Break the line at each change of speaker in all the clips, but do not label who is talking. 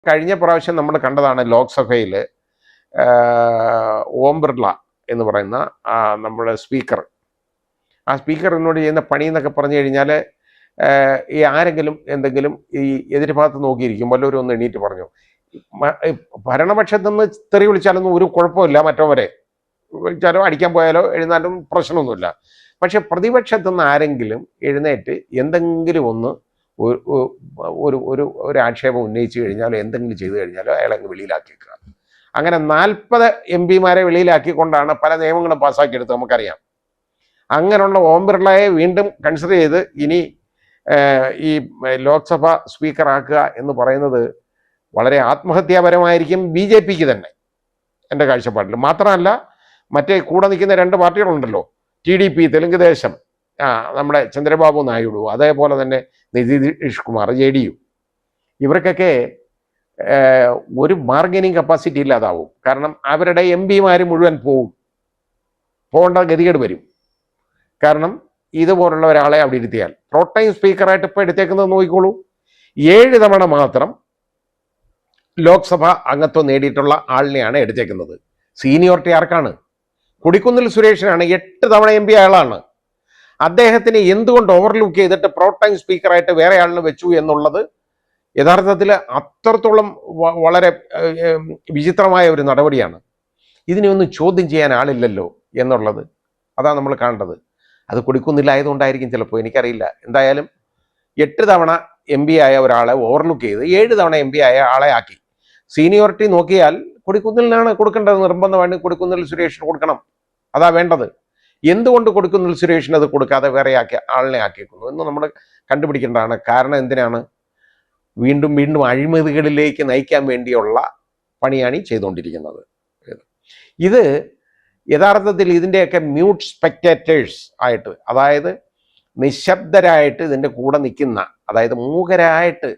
കഴിഞ്ഞ പ്രാവശ്യം നമ്മൾ കണ്ടതാണ് ലോക്സഭയിൽ ഓം ബിർള എന്ന് പറയുന്ന നമ്മുടെ സ്പീക്കർ. ആ സ്പീക്കർ എന്നോട് ചെയ്യുന്ന പണി എന്നൊക്കെ പറഞ്ഞു കഴിഞ്ഞാൽ ഈ ആരെങ്കിലും എന്തെങ്കിലും ഈ എതിർഭാഗത്ത് നോക്കിയിരിക്കും വല്ലവരും ഒന്ന് എണീറ്റ് പറഞ്ഞു, ഭരണപക്ഷത്തു നിന്ന് തെറി വിളിച്ചാലൊന്നും ഒരു കുഴപ്പമില്ല, മറ്റവരെ വിളിച്ചാലോ അടിക്കാൻ പോയാലോ എഴുന്നാലും പ്രശ്നമൊന്നുമില്ല. പക്ഷെ പ്രതിപക്ഷത്തുനിന്ന് ആരെങ്കിലും എഴുന്നേറ്റ് എന്തെങ്കിലും ഒന്ന് ഒരു ആക്ഷേപം ഉന്നയിച്ചു കഴിഞ്ഞാലോ എന്തെങ്കിലും ചെയ്തു കഴിഞ്ഞാലോ അയാളെ അങ്ങ് വെളിയിലാക്കിയേക്കുക. അങ്ങനെ 40 MP-മാരെ വെളിയിലാക്കിക്കൊണ്ടാണ് പല നിയമങ്ങളും പാസ്സാക്കിയെടുത്തത്, നമുക്കറിയാം. അങ്ങനെയുള്ള ഓം ബിർളയെ വീണ്ടും കൺസിഡർ ചെയ്ത് ഇനി ഈ ലോക്സഭ സ്പീക്കറാക്കുക എന്ന് പറയുന്നത് വളരെ ആത്മഹത്യാപരമായിരിക്കും BJPക്ക് തന്നെ, എൻ്റെ കാഴ്ചപ്പാടിൽ. മാത്രമല്ല മറ്റേ കൂടെ നിൽക്കുന്ന 2 പാർട്ടികളുണ്ടല്ലോ, TDP തെലുങ്ക് ദേശം, നമ്മുടെ ചന്ദ്രബാബു നായിഡു, അതേപോലെ തന്നെ നിതീഷ് കുമാർ JDU, ഇവർക്കൊക്കെ ഒരു ബാർഗനിങ് കപ്പാസിറ്റി ഇല്ലാതാവും. കാരണം അവരുടെ MP-മാർ മുഴുവൻ പോകേണ്ട ഗതികേട് വരും. കാരണം ഇതുപോലുള്ള ഒരാളെ അവിടെ ഇരുത്തിയാൽ പ്രോട്ടൈം സ്പീക്കറായിട്ട് ഇപ്പോൾ എടുത്തേക്കുന്നത് നോക്കിക്കോളൂ, 7 തവണ മാത്രം ലോക്സഭ അംഗത്വം നേടിയിട്ടുള്ള ആളിനെയാണ് എടുത്തേക്കുന്നത്. സീനിയോറിറ്റി ആർക്കാണ്? കൊടിക്കുന്നിൽ സുരേഷിനാണ്. 8 തവണ MP ആളാണ്. അദ്ദേഹത്തിന് എന്തുകൊണ്ട് ഓവർലുക്ക് ചെയ്തിട്ട് പ്രോട്ടൈം സ്പീക്കറായിട്ട് വേറെ ആളിനെ വെച്ചു എന്നുള്ളത് യഥാർത്ഥത്തിൽ അത്രത്തോളം വളരെ വിചിത്രമായ ഒരു നടപടിയാണ്. ഇതിനെ ഒന്നും ചോദ്യം ചെയ്യാൻ ആളില്ലല്ലോ എന്നുള്ളത്, അതാണ് നമ്മൾ കാണേണ്ടത്. അത് കൊടിക്കുന്നില്ലായതുകൊണ്ടായിരിക്കും ചിലപ്പോൾ, എനിക്കറിയില്ല. എന്തായാലും 8 തവണ MP ആയ ഒരാളെ ഓവർലുക്ക് ചെയ്ത് 7 തവണ MP ആയ ആളെ ആക്കി. സീനിയോറിറ്റി നോക്കിയാൽ കൊടിക്കുന്നിലിനാണ് കൊടുക്കേണ്ടത്, നിർബന്ധമായിട്ട് കൊടിക്കുന്നിൽ സുരേഷിന് കൊടുക്കണം, അതാ വേണ്ടത്. എന്തുകൊണ്ട് കൊടിക്കുന്നിൽ സുരേഷിന് അത് കൊടുക്കാതെ വേറെ ആളിനെ ആക്കിയേക്കുന്നു എന്ന് നമ്മൾ കണ്ടുപിടിക്കേണ്ടതാണ്. കാരണം എന്തിനാണ്? വീണ്ടും വീണ്ടും അഴിമതികളിലേക്ക് നയിക്കാൻ വേണ്ടിയുള്ള പണിയാണ് ഈ ചെയ്തുകൊണ്ടിരിക്കുന്നത്. ഇത് യഥാർത്ഥത്തിൽ ഇതിൻ്റെയൊക്കെ മ്യൂട്ട് സ്പെക്ടേറ്റേഴ്സ് ആയിട്ട്, അതായത് നിശബ്ദരായിട്ട് ഇതിൻ്റെ കൂടെ നിൽക്കുന്ന, അതായത് മൂകരായിട്ട്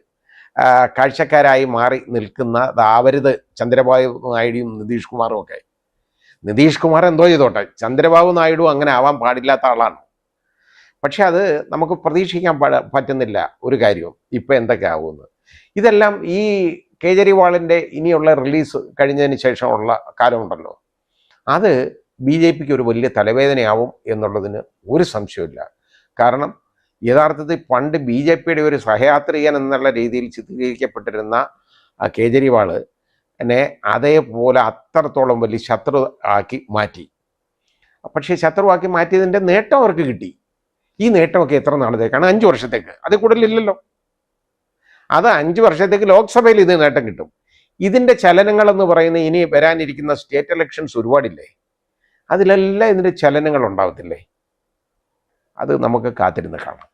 കാഴ്ചക്കാരായി മാറി നിൽക്കുന്നതാവരുത് ചന്ദ്രബാബു നായിഡുവും നിതീഷ് കുമാറും ഒക്കെ. നിതീഷ് കുമാർ എന്തോ ചെയ്തോട്ടെ, ചന്ദ്രബാബു നായിഡു അങ്ങനെ ആവാൻ പാടില്ലാത്ത ആളാണ്. പക്ഷെ അത് നമുക്ക് പ്രതീക്ഷിക്കാൻ പറ്റുന്നില്ല ഒരു കാര്യവും ഇപ്പം എന്തൊക്കെ ആവുമെന്ന്. ഇതെല്ലാം ഈ കേജ്രിവാളിൻ്റെ ഇനിയുള്ള റിലീസ് കഴിഞ്ഞതിന് ശേഷമുള്ള കാലമുണ്ടല്ലോ, അത് BJPക്ക് ഒരു വലിയ തലവേദനയാവും എന്നുള്ളതിന് ഒരു സംശയമില്ല. കാരണം യഥാർത്ഥത്തിൽ പണ്ട് BJPയുടെ ഒരു സഹയാത്രികൻ എന്നുള്ള രീതിയിൽ ചിത്രീകരിക്കപ്പെട്ടിരുന്ന കേജ്രിവാൾ എന്നെ അതേപോലെ അത്രത്തോളം വലിയ ശത്രു ആക്കി മാറ്റി. പക്ഷേ ശത്രുവാക്കി മാറ്റിയതിൻ്റെ നേട്ടം അവർക്ക് കിട്ടി. ഈ നേട്ടമൊക്കെ എത്ര നാളത്തേക്കാണ്? 5 വർഷത്തേക്ക്, അതിൽ കൂടുതലില്ലല്ലോ. അത് 5 വർഷത്തേക്ക് ലോക്സഭയിൽ ഇത് നേട്ടം കിട്ടും. ഇതിൻ്റെ ചലനങ്ങളെന്ന് പറയുന്ന ഇനി വരാനിരിക്കുന്ന സ്റ്റേറ്റ് ഇലക്ഷൻസ് ഒരുപാടില്ലേ, അതിലെല്ലാം ഇതിൻ്റെ ചലനങ്ങൾ ഉണ്ടാവത്തില്ലേ? അത് നമുക്ക് കാത്തിരുന്ന് കാണാം.